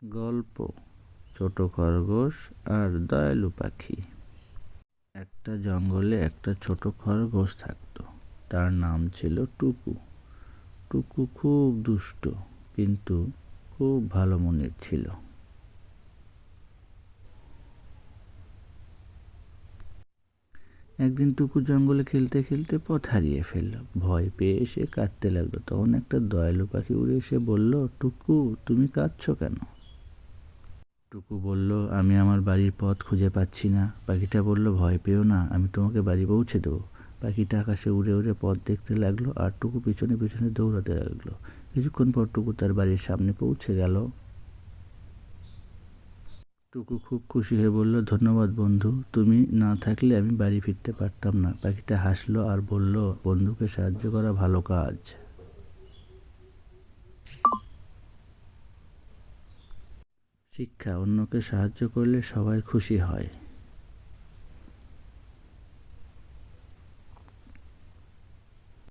গল্প ছোট খরগোশ আর দয়ালু পাখি। একটা জঙ্গলে একটা ছোট খরগোশ থাকতো। তার নাম ছিল টুকু। টুকু খুব দুষ্ট, কিন্তু খুব ভালো মনের ছিল। একদিন টুকু জঙ্গলে খেলতে খেলতে পথ হারিয়ে ফেলল। ভয় পেয়ে এসে কাঁদতে লাগলো। তখন একটা দয়ালু পাখি উড়ে এসে বলল, টুকু, তুমি কাঁদছো কেন? টুকু বলল, আমি আমার বাড়ির পথ খুঁজে পাচ্ছি না। পাখিটা বলল, ভয় পেও না, আমি তোমাকে বাড়ি পৌঁছে দেবো। পাখিটা আকাশে উড়ে উড়ে পথ দেখতে লাগলো, আর টুকু পিছনে পিছনে দৌড়াতে লাগলো। কিছুক্ষণ পর টুকু তার বাড়ির সামনে পৌঁছে গেল। টুকু খুব খুশি হয়ে বলল, ধন্যবাদ বন্ধু, তুমি না থাকলে আমি বাড়ি ফিরতে পারতাম না। পাখিটা হাসলো আর বলল, বন্ধুকে সাহায্য করা ভালো কাজ। শিক্ষা: অন্যকে সাহায্য করলে সবাই খুশি হয়।